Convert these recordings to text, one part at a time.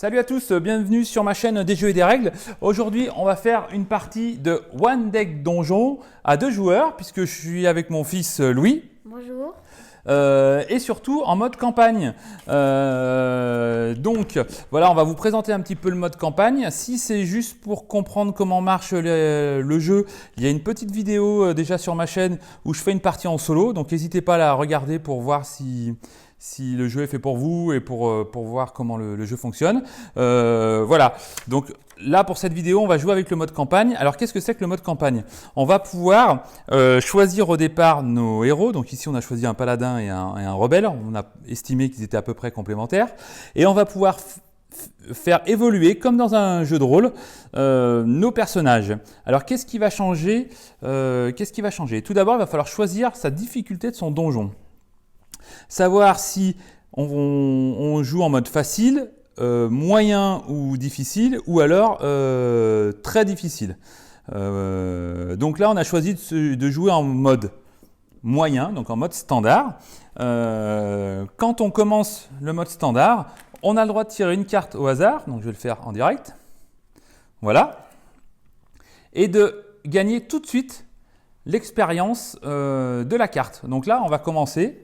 Salut à tous, bienvenue sur ma chaîne des jeux et des règles. Aujourd'hui, on va faire une partie de One Deck Donjon à 2 joueurs puisque je suis avec mon fils Louis. Bonjour. Et surtout en mode campagne. Donc voilà, on va vous présenter un petit peu le mode campagne. Si c'est juste pour comprendre comment marche le jeu, il y a une petite vidéo déjà sur ma chaîne où je fais une partie en solo. Donc n'hésitez pas à la regarder pour voir si le jeu est fait pour vous et pour voir comment le jeu fonctionne. Voilà, donc là pour cette vidéo, on va jouer avec le mode campagne. Alors qu'est-ce que c'est que le mode campagne? On va pouvoir choisir au départ nos héros. Donc ici, on a choisi un paladin et un rebelle. On a estimé qu'ils étaient à peu près complémentaires. Et on va pouvoir faire évoluer, comme dans un jeu de rôle, nos personnages. Alors qu'est-ce qui va changer? Tout d'abord, il va falloir choisir sa difficulté de son donjon. Savoir si on joue en mode facile, moyen ou difficile, ou alors très difficile. Donc là, on a choisi de jouer en mode moyen, donc en mode standard. Quand on commence le mode standard, on a le droit de tirer une carte au hasard, donc je vais le faire en direct. Voilà. Et de gagner tout de suite l'expérience de la carte. Donc là, on va commencer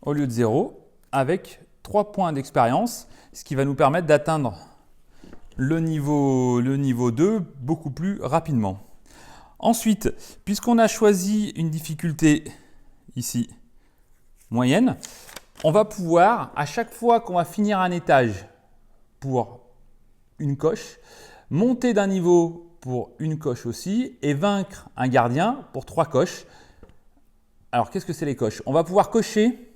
au lieu de 0 avec 3 points d'expérience, ce qui va nous permettre d'atteindre le niveau 2 beaucoup plus rapidement. Ensuite, puisqu'on a choisi une difficulté ici moyenne, on va pouvoir, à chaque fois qu'on va finir un étage pour une coche, monter d'un niveau pour une coche aussi et vaincre un gardien pour 3 coches. Alors, qu'est-ce que c'est les coches? On va pouvoir cocher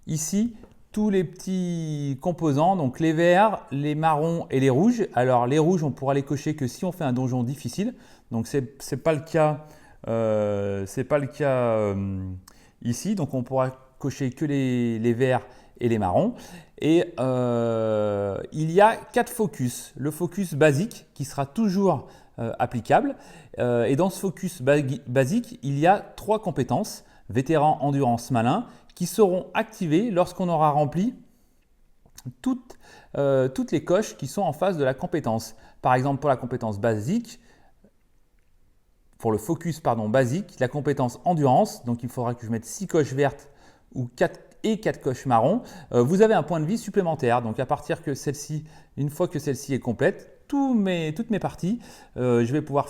ici tous les petits composants, donc les verts, les marrons et les rouges. Alors les rouges, on pourra les cocher que si on fait un donjon difficile. Donc c'est pas le cas, ici. Donc on pourra cocher que les verts et les marrons. Et il y a 4 focus. Le focus basique qui sera toujours applicable. Et dans ce focus basique, il y a 3 compétences: vétéran, endurance, malin, qui seront activées lorsqu'on aura rempli toutes les coches qui sont en face de la compétence. Par exemple, pour la compétence basique, pour le focus basique, la compétence endurance, donc il faudra que je mette 6 coches vertes ou 4 coches marron, vous avez un point de vie supplémentaire. Donc à partir que celle-ci, une fois que celle-ci est complète, toutes mes parties, je vais pouvoir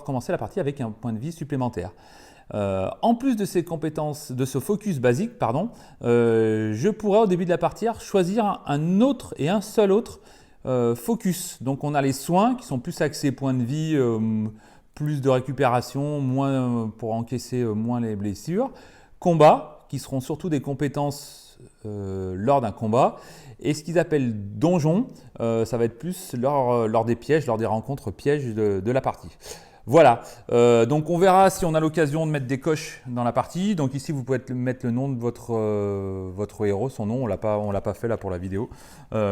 commencer la partie avec un point de vie supplémentaire. En plus de ces compétences, de ce focus basique, je pourrais au début de la partie choisir un seul autre focus. Donc on a les soins qui sont plus axés points de vie, plus de récupération, moins pour encaisser moins les blessures. Combat, qui seront surtout des compétences lors d'un combat. Et ce qu'ils appellent donjon, ça va être plus lors des pièges, lors des rencontres pièges de la partie. Voilà, donc on verra si on a l'occasion de mettre des coches dans la partie. Donc ici, vous pouvez mettre le nom de votre héros, son nom, on l'a pas fait là pour la vidéo,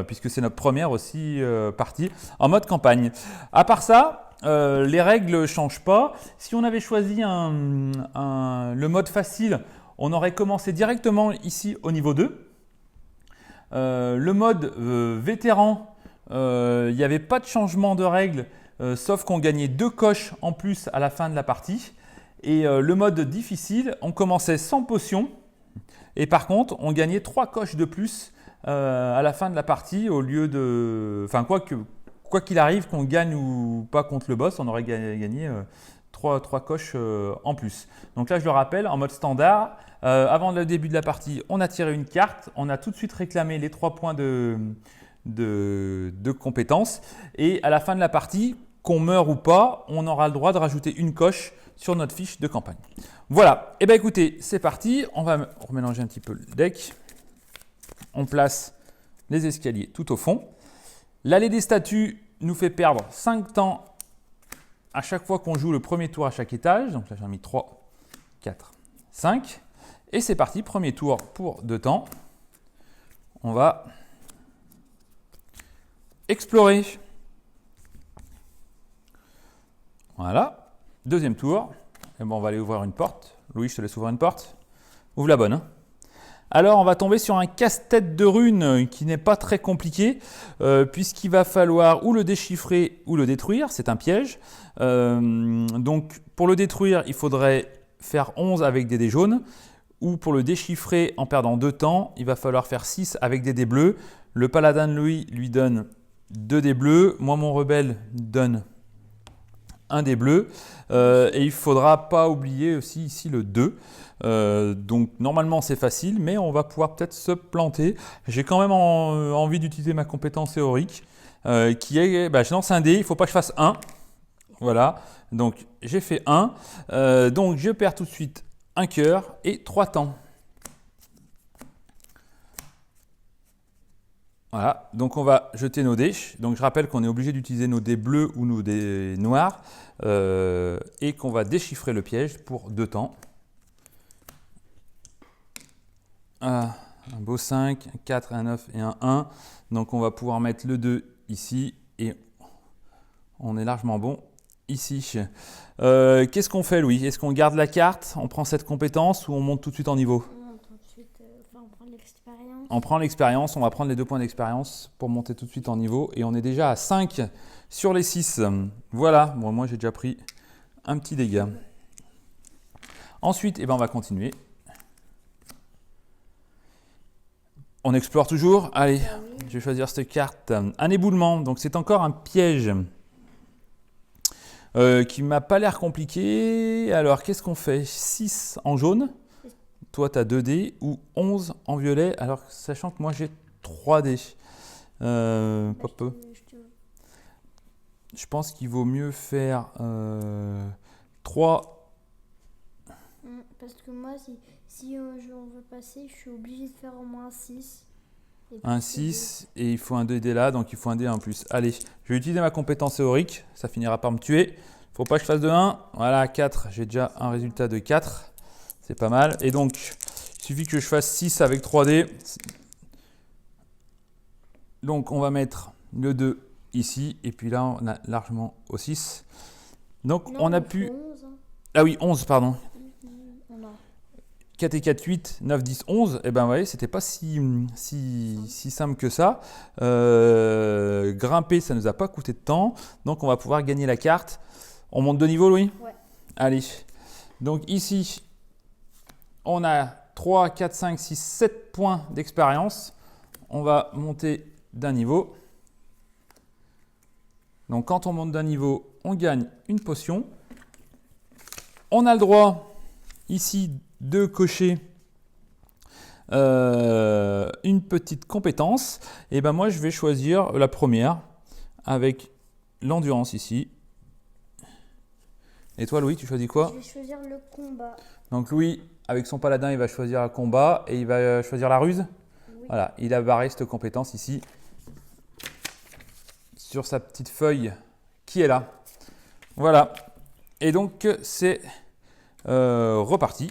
puisque c'est notre première aussi partie en mode campagne. À part ça, les règles ne changent pas. Si on avait choisi le mode facile, on aurait commencé directement ici au niveau 2. Le mode vétéran, il n'y avait pas de changement de règles. Sauf qu'on gagnait 2 coches en plus à la fin de la partie. Et le mode difficile, on commençait sans potion. Et par contre, on gagnait 3 coches de plus à la fin de la partie au lieu de… Enfin, quoi qu'il arrive, qu'on gagne ou pas contre le boss, on aurait gagné 3 coches en plus. Donc là, je le rappelle, en mode standard, avant le début de la partie, on a tiré une carte. On a tout de suite réclamé les 3 points de compétences. Et à la fin de la partie, qu'on meure ou pas, on aura le droit de rajouter une coche sur notre fiche de campagne. Voilà, et bien écoutez, c'est parti. On va remélanger un petit peu le deck. On place les escaliers tout au fond. L'allée des statues nous fait perdre 5 temps à chaque fois qu'on joue le premier tour à chaque étage. Donc là, j'ai mis 3, 4, 5. Et c'est parti, premier tour pour 2 temps. On va explorer. Voilà. Deuxième tour. Et bon, on va aller ouvrir une porte. Louis, je te laisse ouvrir une porte. Ouvre la bonne. Hein. Alors, on va tomber sur un casse-tête de runes qui n'est pas très compliqué, puisqu'il va falloir ou le déchiffrer ou le détruire. C'est un piège. Donc, pour le détruire, il faudrait faire 11 avec des dés jaunes, ou pour le déchiffrer en perdant 2 temps, il va falloir faire 6 avec des dés bleus. Le paladin de Louis lui donne 2 dés bleus. Moi, mon rebelle donne un dé bleu. Et il ne faudra pas oublier aussi ici le 2. Donc normalement c'est facile, mais on va pouvoir peut-être se planter. J'ai quand même envie d'utiliser ma compétence théorique, qui est, je lance un dé, il ne faut pas que je fasse 1. Voilà, donc j'ai fait 1. Donc je perds tout de suite un cœur et 3 temps. Voilà, donc on va jeter nos dés. Donc je rappelle qu'on est obligé d'utiliser nos dés bleus ou nos dés noirs, et qu'on va déchiffrer le piège pour 2 temps. Un beau 5, un 4, un 9 et un 1. Donc on va pouvoir mettre le 2 ici et on est largement bon ici. Qu'est-ce qu'on fait, Louis? Est-ce qu'on garde la carte, on prend cette compétence ou on monte tout de suite en niveau? On monte tout de suite, on prend l'expérience. On prend l'expérience, on va prendre les 2 points d'expérience pour monter tout de suite en niveau et on est déjà à 5 sur les 6. Voilà, bon, moi j'ai déjà pris un petit dégât. Ensuite, on va continuer. On explore toujours. Allez, je vais choisir cette carte. Un éboulement, donc c'est encore un piège qui m'a pas l'air compliqué. Alors, qu'est-ce qu'on fait? 6 en jaune. Toi, tu as 2 dés ou 11 en violet. Alors, sachant que moi, j'ai 3 dés. Je pense qu'il vaut mieux faire 3. Parce que moi, si on veut passer, je suis obligé de faire au moins 6. Un 6 et il faut un 2 dés là, donc il faut un dé en plus. Allez, je vais utiliser ma compétence théorique, ça finira par me tuer. Faut pas que je fasse de 1. Voilà, 4, j'ai déjà un résultat de 4. C'est pas mal. Et donc, il suffit que je fasse 6 avec 3 dés. Donc, on va mettre le 2 ici, et puis là, on a largement au 6. Donc, non, on a pu... 11, hein. Ah oui, 11, pardon. On a 4 et 4, 8, 9, 10, 11, et ben vous voyez, c'était pas si simple que ça. Grimper, ça nous a pas coûté de temps, donc on va pouvoir gagner la carte. On monte de niveau, Louis? Ouais. Allez, donc ici, on a 3, 4, 5, 6, 7 points d'expérience. On va monter d'un niveau. Donc quand on monte d'un niveau, on gagne une potion. On a le droit, ici, de cocher une petite compétence. Et ben moi, je vais choisir la première avec l'endurance ici. Et toi, Louis, tu choisis quoi? Je vais choisir le combat. Donc Louis, avec son paladin, il va choisir le combat et il va choisir la ruse. Oui. Voilà, il a barré cette compétence ici sur sa petite feuille qui est là. Voilà. Et donc, c'est reparti.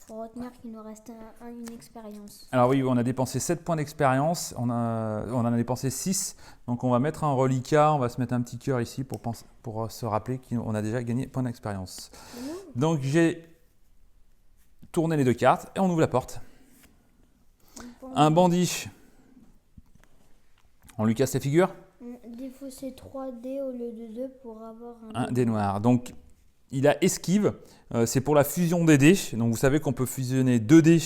Il faut retenir qu'il nous reste une expérience. Alors oui, on a dépensé 7 points d'expérience, on en a dépensé 6. Donc on va mettre un reliquat, on va se mettre un petit cœur ici pour se rappeler qu'on a déjà gagné point d'expérience. Donc j'ai tourné les 2 cartes et on ouvre la porte. Un bandit. On lui casse les figures. Défausser 3 dés au lieu de 2 pour avoir Un dé noir. Donc il a esquive, c'est pour la fusion des dés. Donc vous savez qu'on peut fusionner 2 dés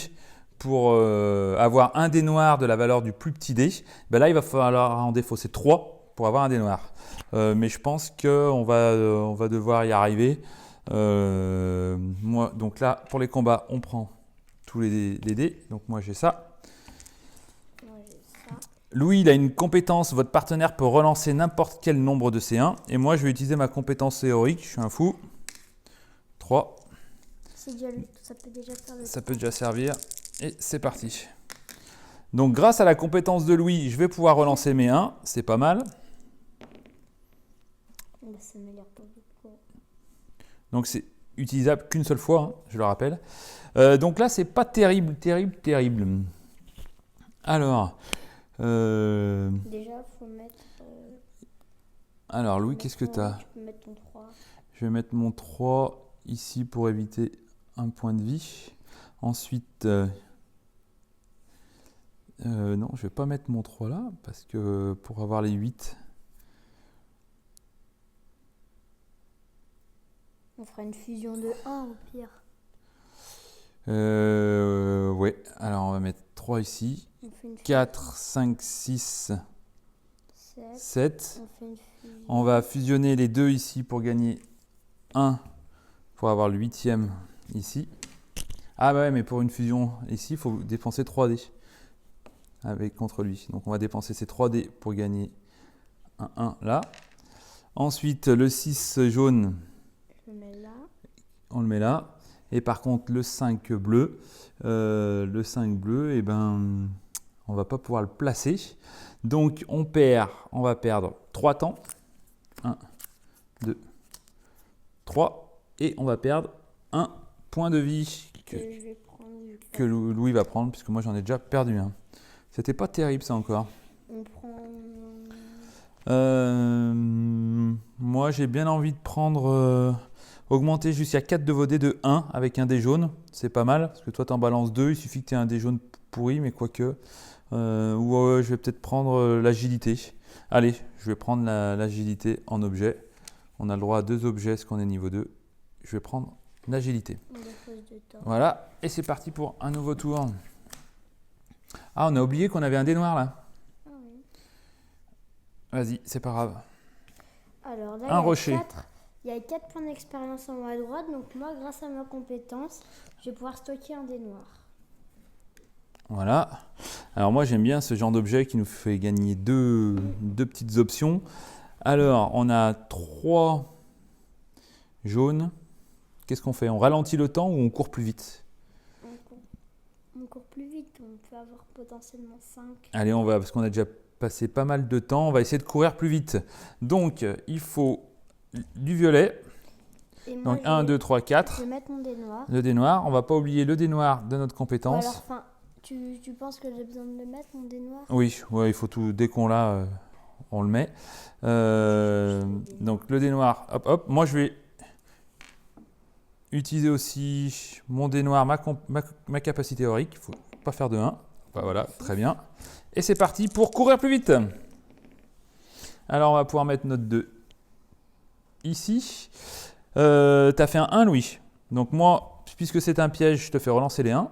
pour avoir un dé noir de la valeur du plus petit dé. Ben là, il va falloir en défausser 3 pour avoir un dé noir. Mais je pense qu'on va devoir y arriver. Moi, donc là, pour les combats, on prend tous les dés. Donc moi, j'ai ça. Louis, il a une compétence, votre partenaire peut relancer n'importe quel nombre de C1. Et moi, je vais utiliser ma compétence théorique, je suis un fou. 3. Ça peut déjà servir. Ça peut déjà servir. Et c'est parti. Donc grâce à la compétence de Louis, je vais pouvoir relancer mes 1. C'est pas mal. Ça me l'air pas beaucoup. Donc c'est utilisable qu'une seule fois, hein, je le rappelle. Donc là, c'est pas terrible. Alors... Déjà, il faut mettre... Alors Louis, qu'est-ce que tu as? Tu peux mettre ton 3. Je vais mettre mon 3 ici pour éviter un point de vie. Ensuite, Non, je vais pas mettre mon 3 là, parce que pour avoir les 8, On fera une fusion de 1 au pire. ouais, alors on va mettre 3 ici. On fait une 4, 5, 6, 7. 7. On fait une fusion. On va fusionner les deux ici pour gagner 1, pour avoir le 8e ici. Ah bah ouais, mais pour une fusion ici, il faut dépenser 3 dés contre lui. Donc on va dépenser ces 3 dés pour gagner un 1 là. Ensuite, le 6 jaune, Je le mets là. on le met là. Et par contre, le 5 bleu, eh ben, on va pas pouvoir le placer. Donc on va perdre 3 temps. 1, 2, 3. Et on va perdre un point de vie Que je vais prendre. que Louis va prendre, puisque moi j'en ai déjà perdu un. C'était pas terrible ça encore. On prend. Moi j'ai bien envie de prendre, augmenter jusqu'à 4 de vos dés de 1 avec un dé jaune. C'est pas mal, parce que toi t'en balances 2, il suffit que tu aies un dé jaune pourri, mais quoique. Ou je vais peut-être prendre l'agilité. Allez, je vais prendre l'agilité en objet. On a le droit à 2 objets, parce qu'on est niveau 2. Je vais prendre l'agilité. Voilà, et c'est parti pour un nouveau tour. Ah, on a oublié qu'on avait un dé noir là. Ah oui. Vas-y, c'est pas grave. Alors là, Un rocher. Il y a 4 points d'expérience en haut à droite, donc moi, grâce à ma compétence, je vais pouvoir stocker un dé noir. Voilà. Alors moi j'aime bien ce genre d'objet qui nous fait gagner deux petites options. Alors on a 3 jaunes. Qu'est-ce qu'on fait? On ralentit le temps ou on court plus vite? On court plus vite, on peut avoir potentiellement 5. Allez, on va, parce qu'on a déjà passé pas mal de temps, on va essayer de courir plus vite. Donc il faut du violet. Et moi, Donc 1, 2, 3, 4. Je vais mettre mon dé noir. Le dé noir. On va pas oublier le dé noir de notre Ou compétence. alors, enfin, tu penses que j'ai besoin de le mettre, mon dé noir? Oui, ouais, il faut tout. Dès qu'on l'a, on le met. Donc le dé noir, hop, hop. Moi, je vais utiliser aussi mon dé noir, ma capacité aurique. Il ne faut pas faire de 1. Bah, voilà, très bien. Et c'est parti pour courir plus vite. Alors, on va pouvoir mettre notre 2 ici. Tu as fait un 1, Louis. Donc moi, puisque c'est un piège, je te fais relancer les 1.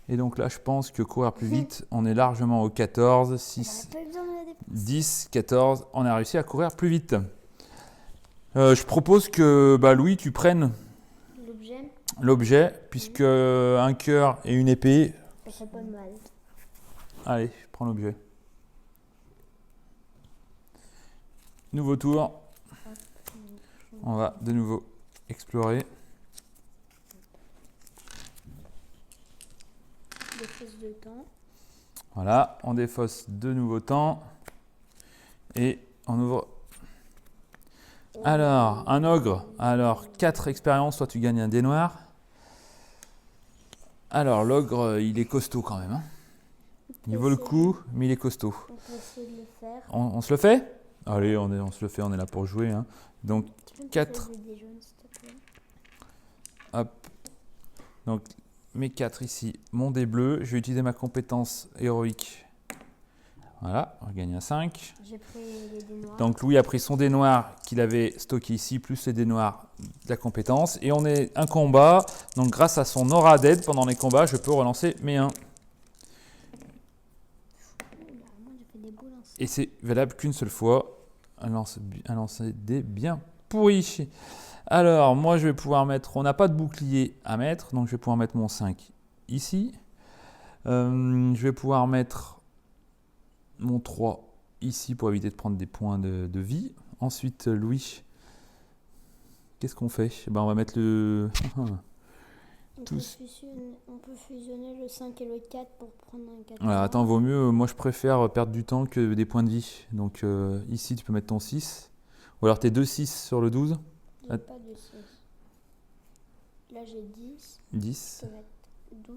Et donc là, je pense que courir plus vite, on est largement au 14, 6, 10, 14. On a réussi à courir plus vite. Je propose que Louis, tu prennes l'objet, puisque un cœur et une épée. Ça fait pas de mal. Allez, je prends l'objet. Nouveau tour. On va de nouveau explorer. Défausse de temps. Voilà, on défausse de nouveaux temps. Et on ouvre. Alors, un ogre. Alors, 4 expériences, soit tu gagnes un dé noir. Alors, l'ogre, il est costaud quand même. Hein. Il vaut le coup, mais il est costaud. On peut essayer de le faire. On se le fait? Allez, on se le fait, on est là pour jouer. Hein. Donc, 4. Hop. Donc, mes 4 ici, mon dé bleu. Je vais utiliser ma compétence héroïque. Voilà, on gagne un 5. J'ai pris les dés noirs. Donc Louis a pris son dé noir qu'il avait stocké ici, plus les dés noirs de la compétence. Et on est un combat. Donc grâce à son aura d'aide pendant les combats, je peux relancer mes 1. Et c'est valable qu'une seule fois. Un lancer dé bien pourri. Alors moi je vais pouvoir mettre, on n'a pas de bouclier à mettre, donc je vais pouvoir mettre mon 5 ici. Je vais pouvoir mettre mon 3 ici pour éviter de prendre des points de vie. Ensuite, Louis, qu'est-ce qu'on fait? On va mettre le... On peut fusionner le 5 et le 4 pour prendre un 4. Alors, attends, vaut mieux, moi je préfère perdre du temps que des points de vie. Donc ici, tu peux mettre ton 6. Ou alors tes 2 6 sur le 12. J'ai pas de 6. Là, j'ai 10. 10. Je peux mettre 12.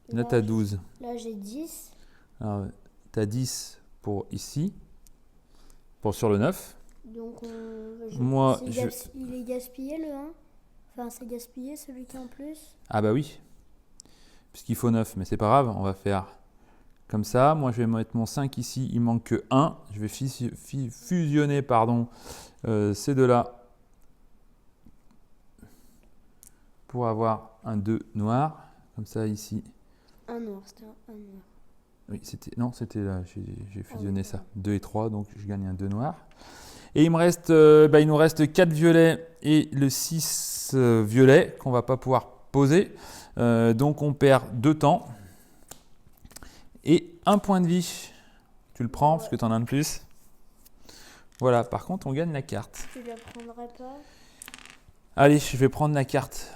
Là, tu as 12. Là, j'ai 10. Alors, tu as 10 pour ici. Pour sur le 9. Donc, moi, il est gaspillé le 1. Enfin, c'est gaspillé celui qui est en plus. Ah bah oui. puisqu'il faut 9, mais c'est pas grave, on va faire comme ça. Moi, je vais mettre mon 5 ici, il manque que 1. Je vais fusionner ces deux-là pour avoir un 2 noir, comme ça ici. Un noir, c'était un noir. Oui, c'était là, j'ai fusionné oui. ça. 2 et 3, donc je gagne un 2 noir. Et il nous reste 4 violets et le 6 violet qu'on va pas pouvoir poser. Donc on perd 2 temps et 1 point de vie. Tu le prends parce que tu en as un de plus. Voilà, par contre on gagne la carte. Tu la prendrais pas? Allez, je vais prendre la carte.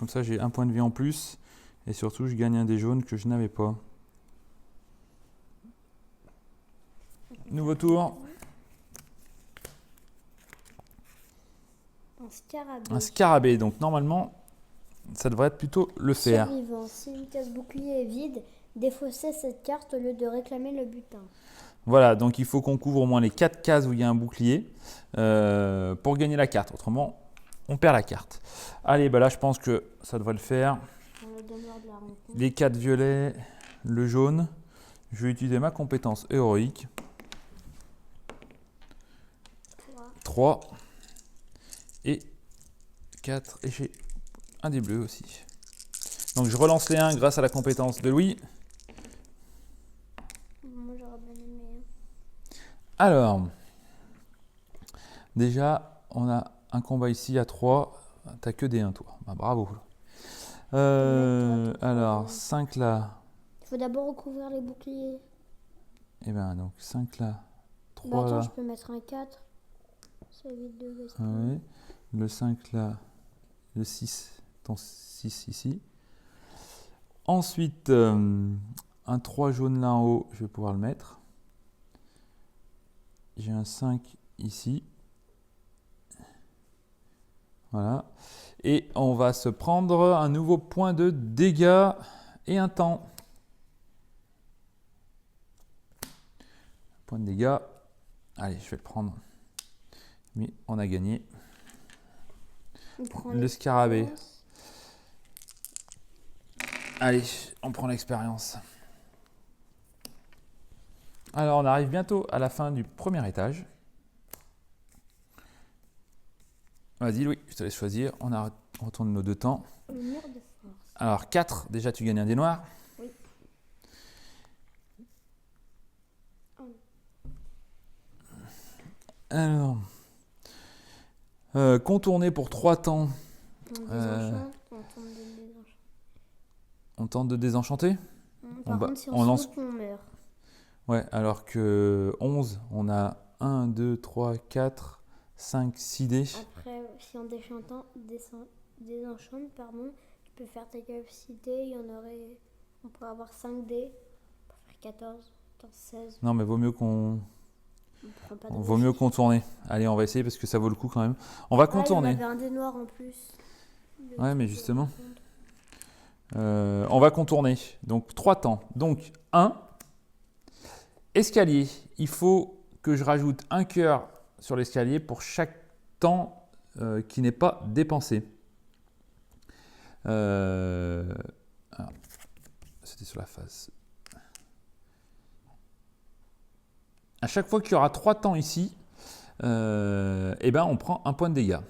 Comme ça j'ai 1 point de vie en plus. Et surtout je gagne un des jaunes que je n'avais pas. Nouveau tour. Un scarabée. Un scarabée, donc normalement ça devrait être plutôt le faire. Survivant, si une case bouclier est vide, défaussez cette carte au lieu de réclamer le butin. Voilà, donc il faut qu'on couvre au moins les 4 cases où il y a un bouclier pour gagner la carte. Autrement, on perd la carte. Allez, bah là je pense que ça devrait le faire. Les 4 violets, le jaune. Je vais utiliser ma compétence héroïque. 3 et 4. Et j'ai un des bleus aussi. Donc je relance les 1 grâce à la compétence de Louis. Moi j'aurais bien aimé. Alors, déjà, on a un combat ici à 3. T'as que des 1, toi. Bah, bravo. Alors, 5 là. Il faut d'abord recouvrir les boucliers. Et bien, donc 5 là. 3 Bah attends, là. je peux mettre un 4. Ça évite de gaspiller. Oui. Le 5 là. Le 6. Ton 6 ici. Ensuite, un 3 jaune là en haut, je vais pouvoir le mettre. J'ai un 5 ici. Voilà. Et on va se prendre un nouveau point de dégâts et un temps. Point de dégâts. Allez, je vais le prendre. Mais on a gagné. Le scarabée. Allez, on prend l'expérience. Alors, on arrive bientôt à la fin du premier étage. Vas-y, Louis, je te laisse choisir. On retourne nos 2 temps. Le mur de force. Alors, 4, déjà tu gagnes un des noirs. Oui. Alors, contourner pour 3 temps. On tente de désenchanter. Par contre, si on lance, on meurt. Ouais, alors que 11, on a 1, 2, 3, 4, 5, 6 dés. Après, si on désenchante, tu peux faire ta capacité, on pourrait avoir 5 dés, on peut faire 14, 16. Non, mais vaut mieux contourner. Allez, on va essayer parce que ça vaut le coup quand même. On va contourner. Il y avait un dé noir en plus. Ouais, mais justement. On va contourner. Donc 3 temps. Donc 1. Escalier. Il faut que je rajoute un cœur sur l'escalier pour chaque temps qui n'est pas dépensé. C'était sur la face. À chaque fois qu'il y aura 3 temps ici, on prend un point de dégâts.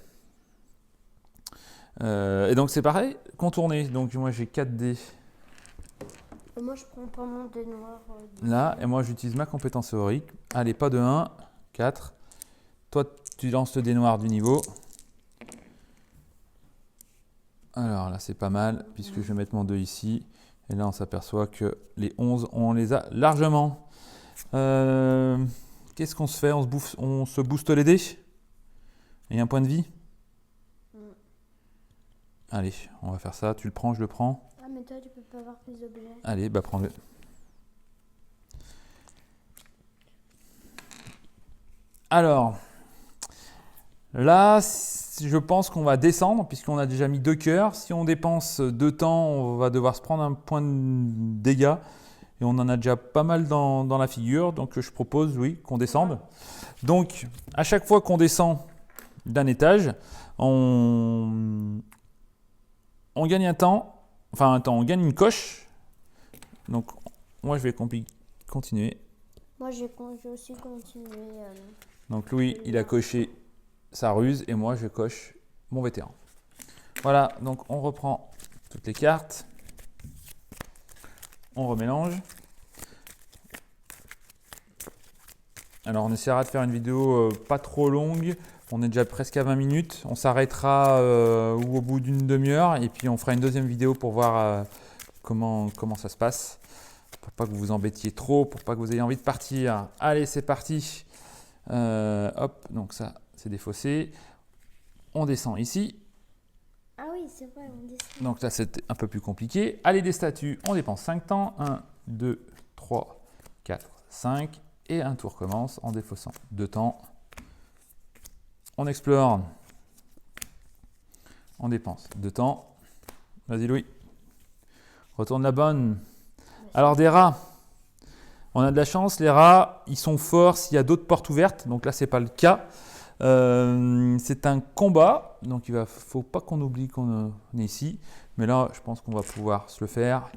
Et donc c'est pareil, contourner. Donc moi j'ai 4 dés. Moi je prends pas mon dé noir. Là, et moi j'utilise ma compétence héroïque. Allez, pas de 1, 4. Toi tu lances le dé noir du niveau. Alors là c'est pas mal, puisque je vais mettre mon 2 ici. Et là on s'aperçoit que les 11, on les a largement. Qu'est-ce qu'on se fait? On se booste les dés? Et un point de vie? Allez, on va faire ça. Tu le prends, je le prends. Ah, mais toi, tu peux pas avoir plus d'objets. Allez, bah prends-le. Alors, là, je pense qu'on va descendre, puisqu'on a déjà mis 2 cœurs. Si on dépense 2 temps, on va devoir se prendre un point de dégâts. Et on en a déjà pas mal dans la figure. Donc, je propose, oui, qu'on descende. Donc, à chaque fois qu'on descend d'un étage, on gagne un temps Enfin, attends, on gagne une coche. Donc, moi, je vais continuer. Moi, j'ai aussi continué. Donc, Louis, il a coché sa ruse et moi, je coche mon vétéran. Voilà, donc on reprend toutes les cartes. On remélange. Alors, on essaiera de faire une vidéo pas trop longue. On est déjà presque à 20 minutes. On s'arrêtera au bout d'une demi-heure et puis on fera une deuxième vidéo pour voir comment ça se passe. Pour pas que vous vous embêtiez trop, pour pas que vous ayez envie de partir. Allez, c'est parti. Hop, donc ça, c'est défaussé. On descend ici. Ah oui, c'est vrai, on descend. Donc là, c'est un peu plus compliqué. Allez, des statues, on dépense 5 temps. 1, 2, 3, 4, 5. Et un tour commence en défaussant 2 temps. On explore. On dépense 2 temps. Vas-y, Louis. Retourne la bonne. Alors, des rats. On a de la chance. Les rats, ils sont forts s'il y a d'autres portes ouvertes. Donc là, ce n'est pas le cas. C'est un combat. Donc, il ne faut pas qu'on oublie qu'on est ici. Mais là, je pense qu'on va pouvoir se le faire.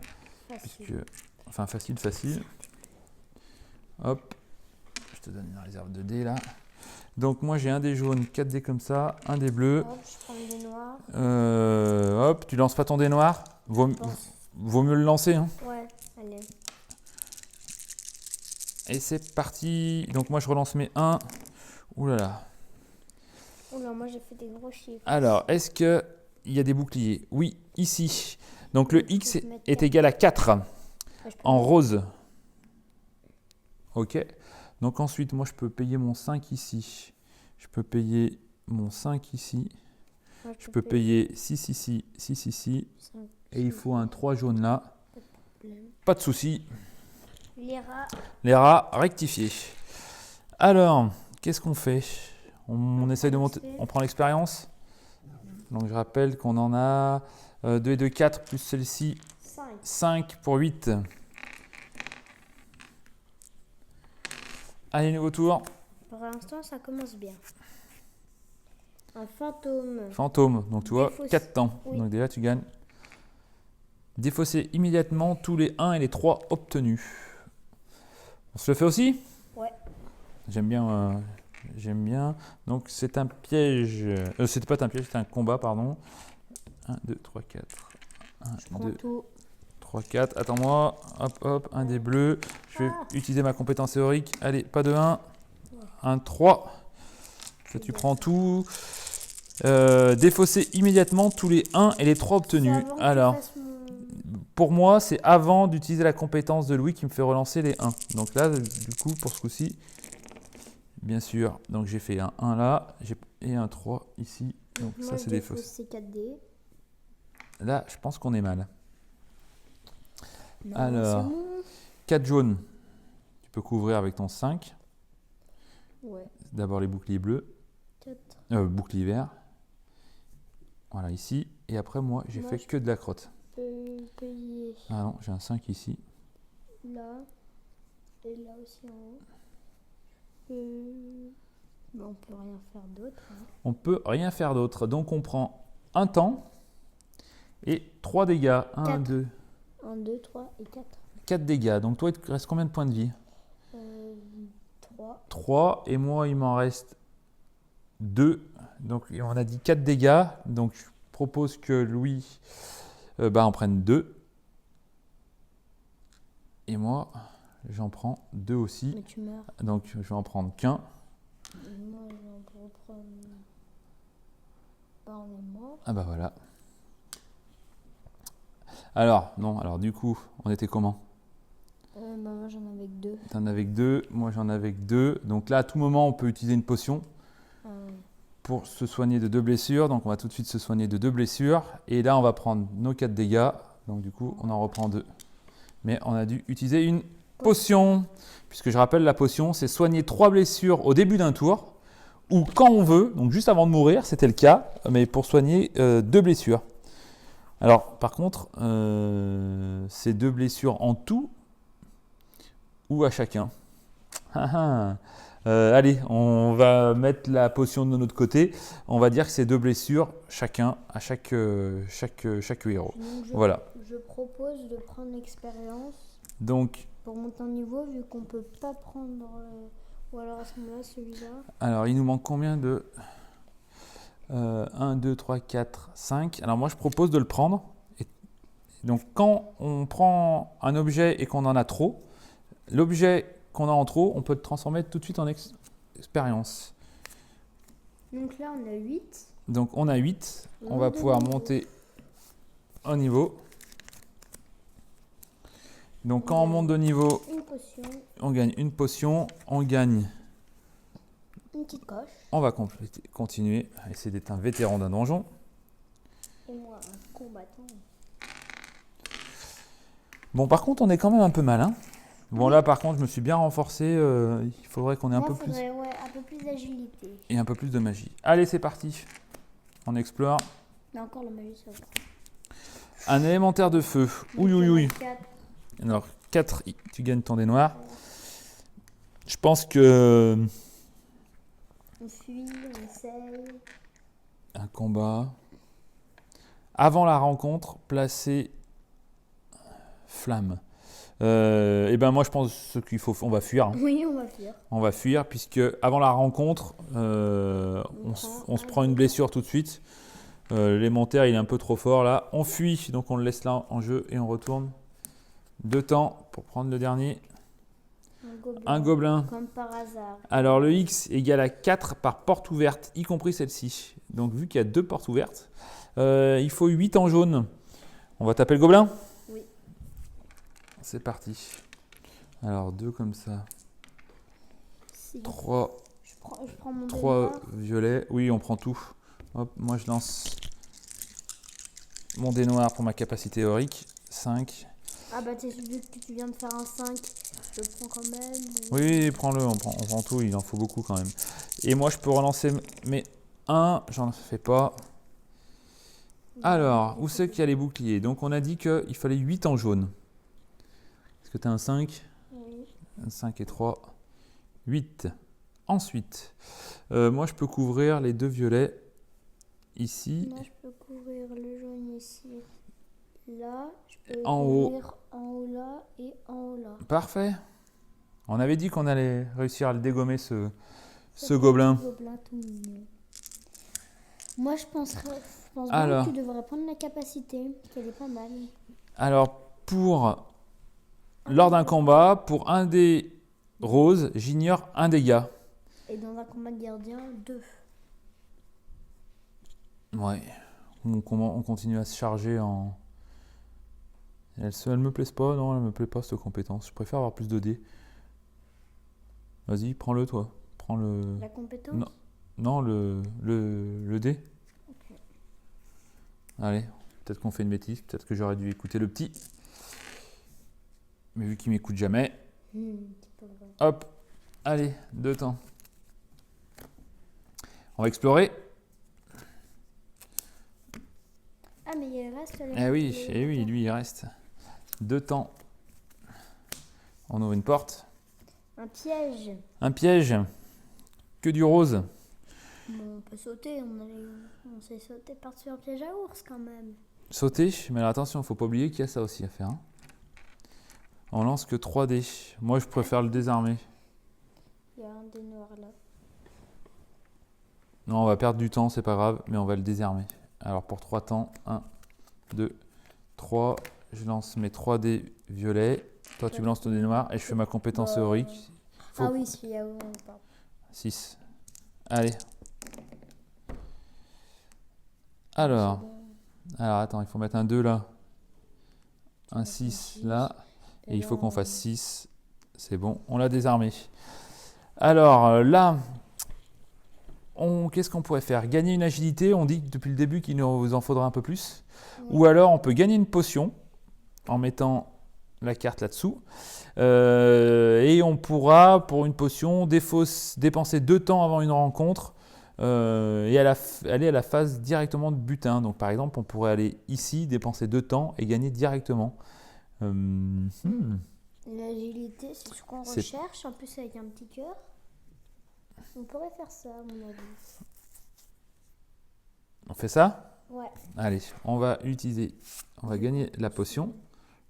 Facile. Enfin, facile. Hop. Je te donne une réserve de dés là. Donc moi j'ai un dé jaune, 4 dés comme ça, un dé bleu. Hop, je prends le dé noir. Hop, tu lances pas ton dé noir. Vaut mieux le lancer. Hein. Ouais, allez. Et c'est parti. Donc moi je relance mes 1. Ouh là là. Oula, moi j'ai fait des gros chiffres. Alors, est-ce qu'il y a des boucliers? Oui, ici. Donc le X est égal à 4 en rose. Ok. Donc ensuite, moi je peux payer mon 5 ici. Je peux payer mon 5 ici. Moi, Je peux payer 6 ici, 6 ici. 5, Et il faut un 3 jaune là. problème. Pas de souci. Les rats. Les rats, rectifiés. Alors, qu'est-ce qu'on fait? On essaye de monter. On prend l'expérience. Donc je rappelle qu'on en a 2 et 2, 4 plus celle-ci. 5. 5 pour 8. Allez, nouveau tour. Pour l'instant, ça commence bien. Un fantôme. Fantôme. Donc tu vois, Défaussé. 4 temps. Oui. Donc déjà, tu gagnes. Défausser immédiatement tous les 1 et les 3 obtenus. On se le fait aussi? Ouais. J'aime bien. Donc c'est un piège. C'était pas un piège, c'était un combat, pardon. 1, 2, 3, 4. 1, Je prends 2, tout. 3, 4. Attends-moi. Hop, hop. Un des bleus. Je vais utiliser ma compétence théorique. Allez, pas de 1. Un 3. Ça, tu prends tout. Défausser immédiatement tous les 1 et les 3 obtenus. C'est avant que Alors, tu fasses pour moi, c'est avant d'utiliser la compétence de Louis qui me fait relancer les 1. Donc là, du coup, pour ce coup-ci, bien sûr. Donc j'ai fait un 1 là et un 3 ici. Donc Moi, ça, c'est des fausses. C'est 4D. Là, je pense qu'on est mal. Non, Alors, c'est bon. 4 jaunes. Tu peux couvrir avec ton 5. Ouais. D'abord les boucliers bleus. 4. Bouclier vert. Voilà, ici. Et après, moi, j'ai Moi, fait je que de la crotte. peux payer Ah non, j'ai un 5 ici. là. Et là aussi en haut. Mais on peut rien faire d'autre. Hein. On peut rien faire d'autre. Donc, on prend un temps et 3 dégâts. 1, 4. 2, 1, 2, 3 et 4. 4 dégâts. Donc, toi, il te reste combien de points de vie? 3. 3. Et moi, il m'en reste 2. Donc, on a dit 4 dégâts. Donc, je propose que Louis en prenne 2. Et moi, j'en prends 2 aussi. Mais tu meurs. Donc, je vais en prendre qu'un. Et moi, j'en reprends. Bah, on est mort. Ah bah voilà. Alors du coup, on était comment? Moi, j'en avais que 2. T'en avais que 2, moi j'en avais que 2. Donc là, à tout moment, on peut utiliser une potion pour se soigner de 2 blessures. Donc on va tout de suite se soigner de 2 blessures. Et là, on va prendre nos 4 dégâts. Donc du coup, on en reprend 2. Mais on a dû utiliser une potion. Puisque je rappelle, la potion, c'est soigner 3 blessures au début d'un tour. Ou quand on veut, donc juste avant de mourir, c'était le cas, mais pour soigner 2 blessures. Alors, par contre, c'est 2 blessures en tout ou à chacun. Allez, on va mettre la potion de notre côté. On va dire que c'est 2 blessures chacun à chaque héros. Donc Voilà. je propose de prendre l'expérience Donc, pour monter en niveau vu qu'on peut pas prendre ou alors à ce moment-là celui-là. alors il nous manque combien de 1, 2, 3, 4, 5. Alors moi je propose de le prendre. Et donc quand on prend un objet et qu'on en a trop, l'objet qu'on a en trop, on peut le transformer tout de suite en expérience. Donc là on a 8. Donc on a 8, on va pouvoir monter un niveau. Donc quand on monte de niveau, Une potion, on gagne une potion, on gagne, une petite coche. on va continuer à essayer d'être un vétéran d'un donjon. Et moi un combattant. Bon par contre on est quand même un peu malin. Bon là par contre je me suis bien renforcé, il faudrait qu'on ait un peu plus Ouais, un peu plus d'agilité. et un peu plus de magie. Allez c'est parti, on explore. Là encore la magie ça va. Un élémentaire de feu, ouïe ouïe ouïe. 4. Alors 4, tu gagnes ton dé noir. Je pense que On fuit, on essaye. un combat. Avant la rencontre, placer flamme. Et ben moi je pense qu'il faut, on va fuir. Hein. Oui, on va fuir. On va fuir puisque avant la rencontre, on se prend une blessure tout de suite. L'élémentaire il est un peu trop fort là. On fuit, donc on le laisse là en jeu et on retourne. 2 temps pour prendre le dernier. Un gobelin. Comme par hasard. Alors le X égale à 4 par porte ouverte, y compris celle-ci. Donc vu qu'il y a 2 portes ouvertes, il faut 8 en jaune. On va taper le gobelin ? Oui. C'est parti. Alors 2 comme ça. Si. 3, Je prends mon 3 dé violets. Oui, on prend tout. Hop, moi je lance mon dé noir pour ma capacité aurique. 5. Ah bah t'es vu que tu viens de faire un 5. Je le prends quand même. Oui, prends-le, on prend tout, il en faut beaucoup quand même. Et moi je peux relancer mes 1, j'en fais pas. Alors, où c'est qu'il y a les boucliers? Donc on a dit qu'il fallait 8 en jaune. Est-ce que tu as un 5? Oui. Un 5 et 3. 8. Ensuite, moi je peux couvrir les 2 violets ici. Moi je peux couvrir le jaune ici. Là, je peux En haut. couvrir en haut là et en haut là. Parfait. On avait dit qu'on allait réussir à le dégommer ce gobelin. Gobelin tout mignon. Moi je pense Alors. bien que tu devrais prendre la capacité, qu'elle est pas mal. Alors, lors d'un combat, pour un dé rose, j'ignore un dégât. Et dans un combat de gardien, 2. Ouais. On continue à se charger en... Elle me plaise pas, non, elle me plaît pas cette compétence. Je préfère avoir plus de dés. Vas-y, prends-le toi. Prends le... La compétence? Non, le dé. Ok. Allez, peut-être qu'on fait une bêtise, peut-être que j'aurais dû écouter le petit. Mais vu qu'il m'écoute jamais. C'est pas vrai. Hop, allez, 2 temps. On va explorer. Ah mais il reste Eh oui, lui il reste. 2 temps. On ouvre une porte. Un piège. Un piège. Que du rose. Bon, on peut sauter, on sait sauter par-dessus un piège à ours quand même. Sauter, mais alors attention, faut pas oublier qu'il y a ça aussi à faire. Hein. On lance que 3 dés. Moi je préfère le désarmer. Il y a un dé noir là. Non, on va perdre du temps, c'est pas grave, mais on va le désarmer. Alors pour 3 temps, 1, 2, 3. Je lance mes 3 dés violets. Toi tu me lances ton dé noir et je fais ma compétence théorique. Ah oui, celui-là, pardon. 6. Allez. Alors attends, il faut mettre un 2 là. Un 6 là. Et il faut qu'on fasse 6. C'est bon, on l'a désarmé. Alors là, qu'est-ce qu'on pourrait faire? Gagner une agilité, on dit depuis le début qu'il nous en faudra un peu plus. Ou alors on peut gagner une potion en mettant la carte là-dessous. Et on pourra, pour une potion, dépenser 2 temps avant une rencontre et aller à la phase directement de butin. Donc par exemple, on pourrait aller ici, dépenser 2 temps et gagner directement. L'agilité, c'est ce qu'on recherche, en plus avec un petit cœur. On pourrait faire ça, à mon avis. On fait ça? Ouais. Allez, on va gagner la potion.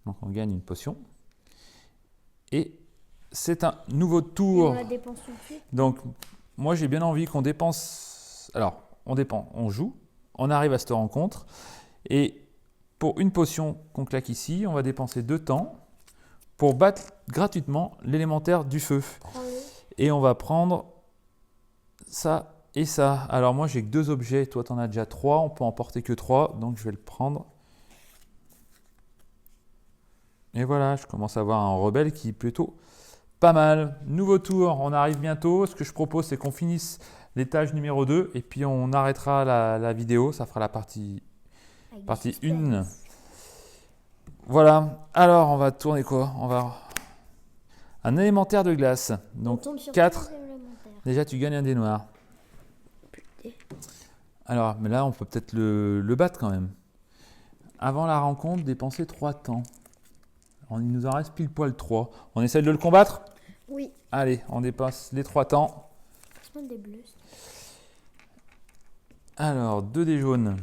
Donc on gagne une potion. Et c'est un nouveau Et tour. on la dépense tout de suite. Donc moi j'ai bien envie qu'on dépense. Alors on dépense, on joue, on arrive à cette rencontre. Et pour une potion qu'on claque ici, on va dépenser 2 temps pour battre gratuitement l'élémentaire du feu. Prends-le. Et on va prendre ça et ça. Alors moi j'ai que 2 objets, toi tu en as déjà 3, on peut en porter que 3, donc je vais le prendre. Et voilà, je commence à avoir un rebelle qui est plutôt pas mal. Nouveau tour, on arrive bientôt. Ce que je propose c'est qu'on finisse l'étage numéro 2 et puis on arrêtera la vidéo, ça fera la partie Avec du Partie suspense. 1. Voilà, alors on va tourner quoi? Un élémentaire de glace. On Donc tombe sur 4. 15 élémentaires. Déjà tu gagnes un dé noir. Putain. Alors, mais là on peut peut-être le battre quand même. Avant la rencontre, dépenser 3 temps. Il nous en reste pile poil 3. On essaie de le combattre? Oui. Allez, on dépasse les 3 temps. Passe-moi des bleus. Alors, 2 dés jaunes.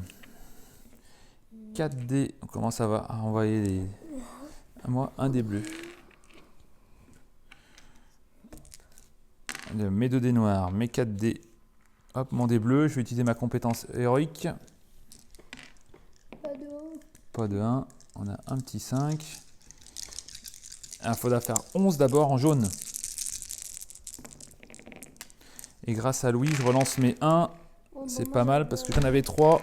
4 dés. On commence à envoyer les... À moi, un dé bleu. Mes 2 dés noirs, mes 4 dés. Hop, mon dé bleu. Je vais utiliser ma compétence héroïque. Pas de haut. Pas de 1. On a un petit 5. Il faudra faire 11 d'abord en jaune. Et grâce à Louis, je relance mes 1. Oh, C'est maman, pas mal j'ai parce que peur. j'en avais 3.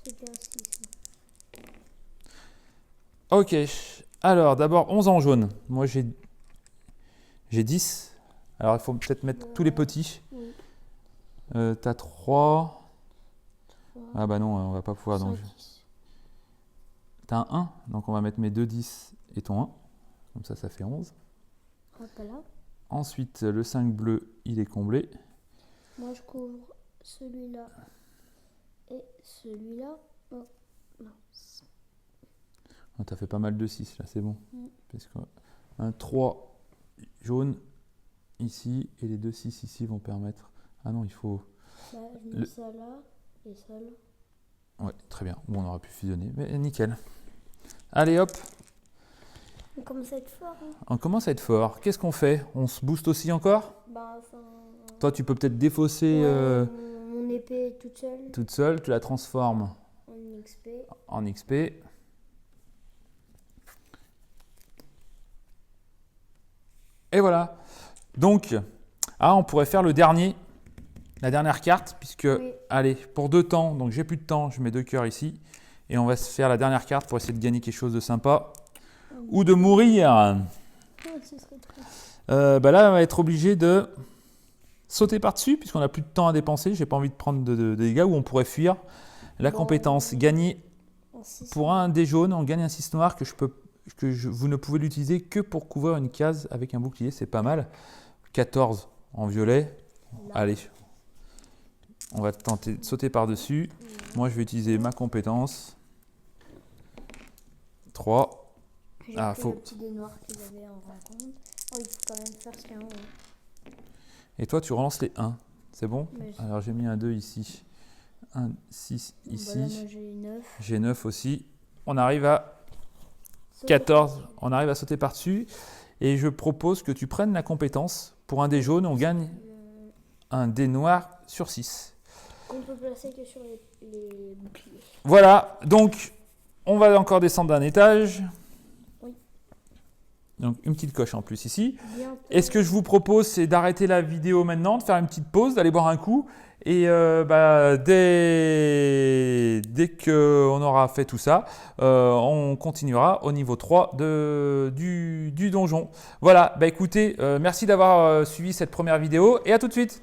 C'était un 6. Ok. Alors, d'abord 11 en jaune. Moi, j'ai 10. Alors, il faut peut-être mettre tous les petits. Oui. T'as 3. Ah bah non, on va pas pouvoir. Donc, 10. t'as un 1. Donc, on va mettre mes 2 10 et ton 1. Comme ça fait 11. Hop là. Ensuite, le 5 bleu, il est comblé. Moi, je couvre celui-là et celui-là. Oh, mince. Oh, t'as fait pas mal de 6 là, c'est bon. Mm. Parce que un 3 jaune ici et les 2 6 ici vont permettre. Ah non, il faut. Là, je mets ça là et ça là. Ouais, très bien. Bon, on aura pu fusionner, mais nickel. Allez hop, On commence à être fort. Hein. on commence à être fort. Qu'est-ce qu'on fait? On se booste aussi encore? Bah, enfin. Toi, tu peux peut-être défausser Ouais, mon épée est toute seule toute seule, tu la transformes en XP. en XP. Et voilà. Donc, on pourrait faire la dernière carte, puisque, Oui. allez, pour 2 temps, donc j'ai plus de temps, je mets 2 cœurs ici, et on va se faire la dernière carte pour essayer de gagner quelque chose de sympa, ou de mourir. Ah, ce serait triste. Bah là, on va être obligé de sauter par-dessus, puisqu'on n'a plus de temps à dépenser, j'ai pas envie de prendre de dégâts, ou on pourrait fuir. La Bon. compétence, gagner En 6. pour un dé jaune, on gagne un 6 noir vous ne pouvez l'utiliser que pour couvrir une case avec un bouclier, c'est pas mal. 14 en violet. Là. Allez, on va tenter de sauter par-dessus. Moi, je vais utiliser ma compétence. 3. J'ai Ah, pris faut- le petit dé noir qu'ils avaient en rencontre. Oh, il faut quand même faire ce qu'il y a en haut. Et toi, tu relances les 1. C'est bon? Mais je- Alors, j'ai mis un 2 ici. Un 6 ici. Voilà, moi j'ai 9. J'ai 9 aussi. On arrive à 14. On arrive à sauter par-dessus. Et je propose que tu prennes la compétence. Pour un dé jaune, on gagne un dé noir sur 6. Qu'on peut placer que sur les boucliers. Voilà, donc on va encore descendre d'un étage. Oui. Donc une petite coche en plus ici. Bientôt. Et ce que je vous propose, c'est d'arrêter la vidéo maintenant, de faire une petite pause, d'aller boire un coup. Et dès qu'on aura fait tout ça, on continuera au niveau 3 du donjon. Voilà, écoutez, merci d'avoir suivi cette première vidéo et à tout de suite.